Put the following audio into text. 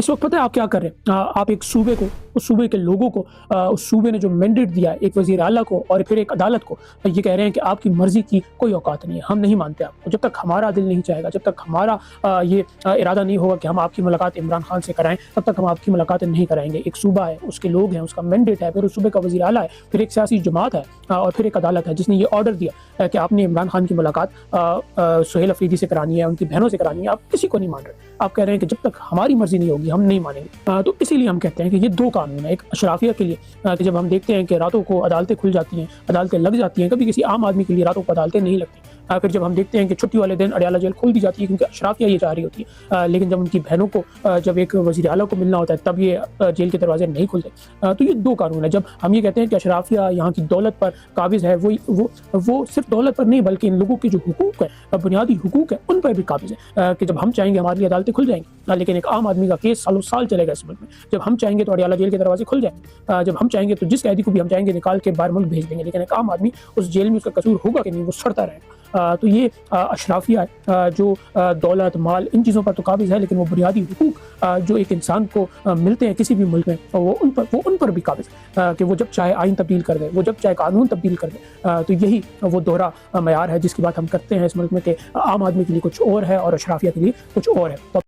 इस वक्त पता है आप क्या कर रहे हैं? आप एक सूबे को, उस सूबे के लोगों को, उस सूबे ने जो मैंडेट दिया है, एक वज़ीर आला को और फिर एक अदालत को, ये कह रहे हैं कि आपकी मर्जी की कोई औकात नहीं है, हम नहीं मानते आपको। जब तक हमारा दिल नहीं चाहेगा, जब तक हमारा ये इरादा नहीं होगा कि हम आपकी मुलाकात इमरान खान से कराएं, तब तक हम आपकी मुलाकातें नहीं कराएंगे। एक सूबा है, उसके लोग हैं, उसका मैंडेट है, फिर उस सूबे का वज़ीर आला है, फिर एक सियासी जमात है और फिर एक अदालत है जिसने ये ऑर्डर दिया कि आपने इमरान खान की मुलाकात सुहेल अफरीदी से करानी है, उनकी बहनों से करानी है। आप किसी को नहीं मान रहे। आप कह रहे हैं कि जब तक हमारी मर्जी नहीं होगी हम नहीं मानेंगे। तो इसीलिए हम कहते हैं कि ये दो कानून है। एक अशराफिया के लिए कि जब हम देखते हैं कि रातों को अदालतें खुल जाती हैं, अदालतें लग जाती हैं, कभी किसी आम आदमी के लिए रातों को अदालतें नहीं लगती। फिर जब हम देखते हैं कि छुट्टी वाले दिन अडयाला जेल खोल दी जाती है क्योंकि अशराफिया ये चाह रही होती है, लेकिन जब उनकी बहनों को जब एक वज़ीर आला को मिलना होता है तब ये जेल के दरवाजे नहीं खुलते। तो ये दो कानून है। जब हम ये कहते हैं कि अशराफिया यहाँ की दौलत पर काबिज़ है, वो सिर्फ दौलत पर नहीं बल्कि इन लोगों के जो हुकूक है, बुनियादी हुकूक है, उन पर भी काबिज़ है कि जब हम चाहेंगे हमारे लिए अदालतें खुल जाएंगी, लेकिन एक आम आदमी का केस सालों साल चलेगा इस मुल्क में। जब हम चाहेंगे तो अडयाला जेल के दरवाजे खुल जाएंगे, जब हम चाहेंगे तो जिस कैदी को भी हम चाहेंगे निकाल के बाहर मुल्क भेज देंगे, लेकिन एक आम आदमी उस जेल में उसका कसूर होगा कि नहीं, वो सड़ता रहेगा। तो ये अशराफिया है जो दौलत माल इन चीज़ों पर तो काबिज़ है, लेकिन वो बुनियादी हुकूक जो एक इंसान को मिलते हैं किसी भी मुल्क में, वो उन पर भी काबिज़ है कि वो जब चाहे आइन तब्दील कर दे, वो जब चाहे कानून तब्दील कर दे। तो यही वो दोहरा मयार है जिसकी बात हम करते हैं इस मुल्क में कि आम आदमी के लिए कुछ और है और अशराफिया के लिए कुछ और है।